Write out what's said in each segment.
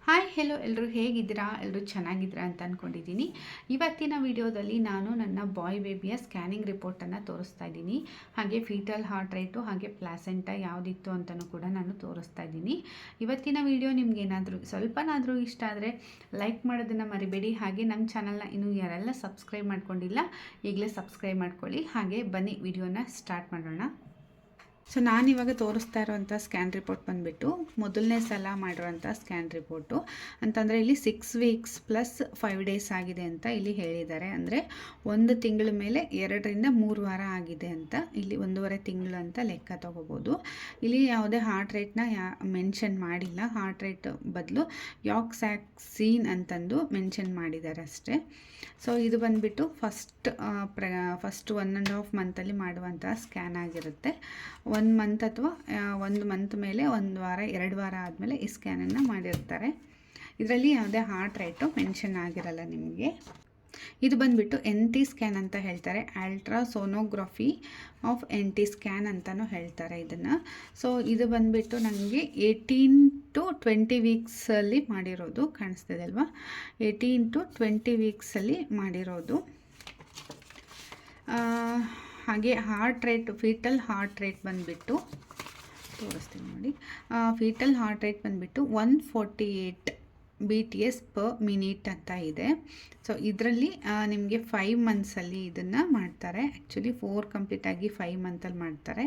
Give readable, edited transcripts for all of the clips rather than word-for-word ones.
Hi hello ಎಲ್ಲರೂ ಹೇಗಿದ್ದೀರಾ? ಎಲ್ಲರೂ ಚೆನ್ನಾಗಿದ್ದೀರಾ ಅಂತ ಅಂದ್ಕೊಂಡಿದ್ದೀನಿ. ಇವತ್ತಿನ ವಿಡಿಯೋದಲ್ಲಿ ನಾನು ನನ್ನ ಬಾಯ್ ಬೇಬಿಯ ಸ್ಕ್ಯಾನಿಂಗ್ ರಿಪೋರ್ಟನ್ನು ತೋರಿಸ್ತಾ ಇದ್ದೀನಿ. ಹಾಗೆ ಫೀಟಲ್ ಹಾರ್ಟ್ ರೇಟು ಹಾಗೆ ಪ್ಲಾಸೆಂಟಾ ಯಾವುದಿತ್ತು ಅಂತಲೂ ಕೂಡ ನಾನು ತೋರಿಸ್ತಾ ಇದ್ದೀನಿ. ಇವತ್ತಿನ ವಿಡಿಯೋ ನಿಮಗೇನಾದರೂ ಸ್ವಲ್ಪನಾದರೂ ಇಷ್ಟ ಆದರೆ ಲೈಕ್ ಮಾಡೋದನ್ನು ಮರಿಬೇಡಿ. ಹಾಗೆ ನಮ್ಮ ಚಾನಲ್ನ ಇನ್ನೂ ಯಾರೆಲ್ಲ ಸಬ್ಸ್ಕ್ರೈಬ್ ಮಾಡ್ಕೊಂಡಿಲ್ಲ ಈಗಲೇ ಸಬ್ಸ್ಕ್ರೈಬ್ ಮಾಡ್ಕೊಳ್ಳಿ. ಹಾಗೆ ಬನ್ನಿ ವಿಡಿಯೋನ ಸ್ಟಾರ್ಟ್ ಮಾಡೋಣ. ಸೊ ನಾನಿವಾಗ ತೋರಿಸ್ತಾ ಇರೋವಂಥ ಸ್ಕ್ಯಾನ್ ರಿಪೋರ್ಟ್ ಬಂದುಬಿಟ್ಟು ಮೊದಲನೇ ಸಲ ಮಾಡಿರೋವಂಥ ಸ್ಕ್ಯಾನ್ ರಿಪೋರ್ಟು ಅಂತಂದರೆ ಇಲ್ಲಿ 6 ವೀಕ್ಸ್ ಪ್ಲಸ್ 5 ಡೇಸ್ ಆಗಿದೆ ಅಂತ ಇಲ್ಲಿ ಹೇಳಿದ್ದಾರೆ. ಅಂದರೆ 1 ತಿಂಗಳ ಮೇಲೆ 2 ರಿಂದ 3 ವಾರ ಆಗಿದೆ ಅಂತ ಇಲ್ಲಿ 1.5 ತಿಂಗಳು ಅಂತ ಲೆಕ್ಕ ತಗೋಬೋದು. ಇಲ್ಲಿ ಯಾವುದೇ ಹಾರ್ಟ್ ರೇಟ್ನ ಮೆನ್ಷನ್ ಮಾಡಿಲ್ಲ. ಹಾರ್ಟ್ ರೇಟ್ ಬದಲು ಯಾಕ್ಸಾಕ್ಸೀನ್ ಅಂತಂದು ಮೆನ್ಷನ್ ಮಾಡಿದ್ದಾರೆ ಅಷ್ಟೇ. ಸೊ ಇದು ಬಂದುಬಿಟ್ಟು ಫಸ್ಟ್ 1.5 ಮಂತಲ್ಲಿ ಮಾಡುವಂಥ ಸ್ಕ್ಯಾನ್ ಆಗಿರುತ್ತೆ. 1 ಮಂತ್ ಅಥವಾ 1 ಮಂತ್ ಮೇಲೆ 1 ವಾರ 2 ವಾರ ಆದಮೇಲೆ ಈ ಸ್ಕ್ಯಾನನ್ನು ಮಾಡಿರ್ತಾರೆ. ಇದರಲ್ಲಿ ಯಾವುದೇ ಹಾರ್ಟ್ ರೇಟು ಮೆನ್ಷನ್ ಆಗಿರಲ್ಲ ನಿಮಗೆ. ಇದು ಬಂದುಬಿಟ್ಟು NT ಸ್ಕ್ಯಾನ್ ಅಂತ ಹೇಳ್ತಾರೆ. ಅಲ್ಟ್ರಾಸೋನೋಗ್ರಫಿ ಆಫ್ NT ಸ್ಕ್ಯಾನ್ ಅಂತಲೂ ಹೇಳ್ತಾರೆ ಇದನ್ನು. ಸೊ ಇದು ಬಂದುಬಿಟ್ಟು ನನಗೆ 18 to 20 ವೀಕ್ಸಲ್ಲಿ ಮಾಡಿರೋದು ಕಾಣಿಸ್ತಿದೆ ಅಲ್ವಾ. 18 to 20 ವೀಕ್ಸಲ್ಲಿ ಮಾಡಿರೋದು. ಹಾಗೆ heart rate foetal heart rate ಬಂದುಬಿಟ್ಟು ತೋರಿಸ್ತೀನಿ ನೋಡಿ. ಫೀಟಲ್ ಹಾರ್ಟ್ ರೇಟ್ ಬಂದುಬಿಟ್ಟು 148 BTS per minute ಅಂತ ಇದೆ. ಸೊ ಇದರಲ್ಲಿ ನಿಮಗೆ 5 ಮಂತ್ಸಲ್ಲಿ ಇದನ್ನು ಮಾಡ್ತಾರೆ. ಆ್ಯಕ್ಚುಲಿ 4 ಕಂಪ್ಲೀಟಾಗಿ 5 ಮಂತಲ್ಲಿ ಮಾಡ್ತಾರೆ.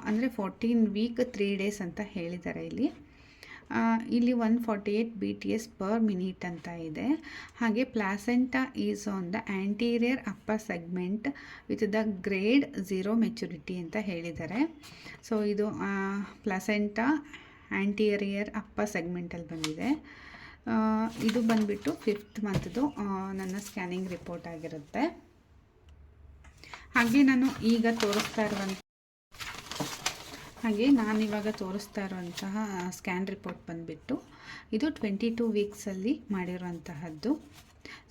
ಅಂದರೆ 14 ವೀಕ್ 3 ಡೇಸ್ ಅಂತ ಹೇಳಿದ್ದಾರೆ ಇಲ್ಲಿ. 148 BTS per minute ಅಂತ ಇದೆ. ಹಾಗೆ placenta is on the anterior upper segment with the grade 0 maturity ಅಂತ ಹೇಳಿದ್ದಾರೆ. ಸೊ ಇದು ಪ್ಲಾಸೆಂಟಾ ಆ್ಯಂಟೀರಿಯರ್ ಅಪ್ಪರ್ ಸೆಗ್ಮೆಂಟಲ್ಲಿ ಬಂದಿದೆ. ಇದು ಬಂದುಬಿಟ್ಟು 5th ಮಂತ್ದು ನನ್ನ ಸ್ಕ್ಯಾನಿಂಗ್ ರಿಪೋರ್ಟ್ ಆಗಿರುತ್ತೆ. ಹಾಗೆ ನಾನಿವಾಗ ತೋರಿಸ್ತಾ ಇರುವಂತಹ ಸ್ಕ್ಯಾನ್ ರಿಪೋರ್ಟ್ ಬಂದುಬಿಟ್ಟು ಇದು 22 ವೀಕ್ಸಲ್ಲಿ ಮಾಡಿರುವಂತಹದ್ದು.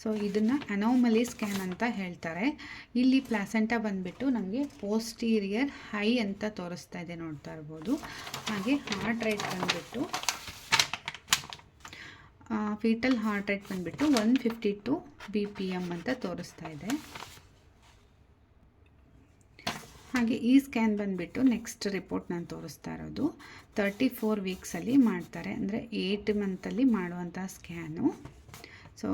ಸೊ ಇದನ್ನು ಅನೋಮಲಿ ಸ್ಕ್ಯಾನ್ ಅಂತ ಹೇಳ್ತಾರೆ. ಇಲ್ಲಿ ಪ್ಲಾಸೆಂಟಾ ಬಂದುಬಿಟ್ಟು ನಮಗೆ ಪೋಸ್ಟೀರಿಯರ್ ಹೈ ಅಂತ ತೋರಿಸ್ತಾ ಇದೆ, ನೋಡ್ತಾ ಇರ್ಬೋದು. ಹಾಗೆ ಹಾರ್ಟ್ ರೇಟ್ ಬಂದುಬಿಟ್ಟು ಫೀಟಲ್ ಹಾರ್ಟ್ ರೇಟ್ ಬಂದುಬಿಟ್ಟು 152 BPM ಅಂತ ತೋರಿಸ್ತಾ ಇದೆ. ಹಾಗೆ ಈ ಸ್ಕ್ಯಾನ್ ಬಂದುಬಿಟ್ಟು ನೆಕ್ಸ್ಟ್ ರಿಪೋರ್ಟ್ ನಾನು ತೋರಿಸ್ತಾ ಇರೋದು 34 ವೀಕ್ಸಲ್ಲಿ ಮಾಡ್ತಾರೆ. ಅಂದರೆ 8 ಮಂತಲ್ಲಿ ಮಾಡುವಂಥ ಸ್ಕ್ಯಾನು. ಸೊ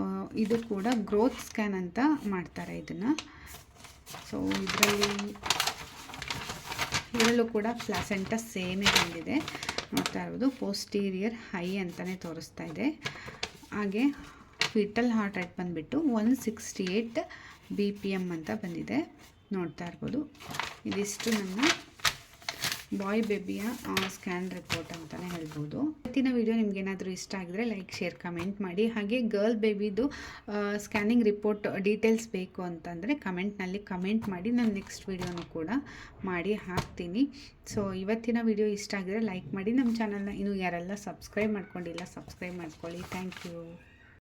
ಇದು ಕೂಡ ಗ್ರೋತ್ ಸ್ಕ್ಯಾನ್ ಅಂತ ಮಾಡ್ತಾರೆ ಇದನ್ನು. ಸೊ ಇದರಲ್ಲೂ ಕೂಡ ಪ್ಲಾಸೆಂಟಾ ಸೇಮೇ ಬಂದಿದೆ, ನೋಡ್ತಾ ಇರೋದು. ಪೋಸ್ಟೀರಿಯರ್ ಹೈ ಅಂತಲೇ ತೋರಿಸ್ತಾ ಇದೆ. ಹಾಗೆ ಫೀಟಲ್ ಹಾರ್ಟ್ ರೇಟ್ ಬಂದುಬಿಟ್ಟು 168 BPM ಅಂತ ಬಂದಿದೆ, ನೋಡ್ತಾ ಇರ್ಬೋದು. ಇದಿಷ್ಟು ನನ್ನ ಬಾಯ್ ಬೇಬಿಯ ಸ್ಕ್ಯಾನ್ ರಿಪೋರ್ಟ್ ಅಂತಲೇ ಹೇಳ್ಬೋದು. ಇವತ್ತಿನ ವಿಡಿಯೋ ನಿಮಗೇನಾದರೂ ಇಷ್ಟ ಆಗಿದ್ರೆ ಲೈಕ್, ಶೇರ್, ಕಮೆಂಟ್ ಮಾಡಿ. ಹಾಗೆ ಗರ್ಲ್ ಬೇಬಿದು ಸ್ಕ್ಯಾನಿಂಗ್ ರಿಪೋರ್ಟ್ ಡೀಟೇಲ್ಸ್ ಬೇಕು ಅಂತಂದರೆ ಕಮೆಂಟ್ನಲ್ಲಿ ಕಮೆಂಟ್ ಮಾಡಿ. ನಾನು ನೆಕ್ಸ್ಟ್ ವಿಡಿಯೋನು ಕೂಡ ಮಾಡಿ ಹಾಕ್ತೀನಿ. ಸೊ ಇವತ್ತಿನ ವಿಡಿಯೋ ಇಷ್ಟ ಆಗಿದ್ರೆ ಲೈಕ್ ಮಾಡಿ. ನಮ್ಮ ಚಾನಲ್ನ ಇನ್ನೂ ಯಾರೆಲ್ಲ ಸಬ್ಸ್ಕ್ರೈಬ್ ಮಾಡ್ಕೊಂಡಿಲ್ಲ ಸಬ್ಸ್ಕ್ರೈಬ್ ಮಾಡ್ಕೊಳ್ಳಿ. Thank you.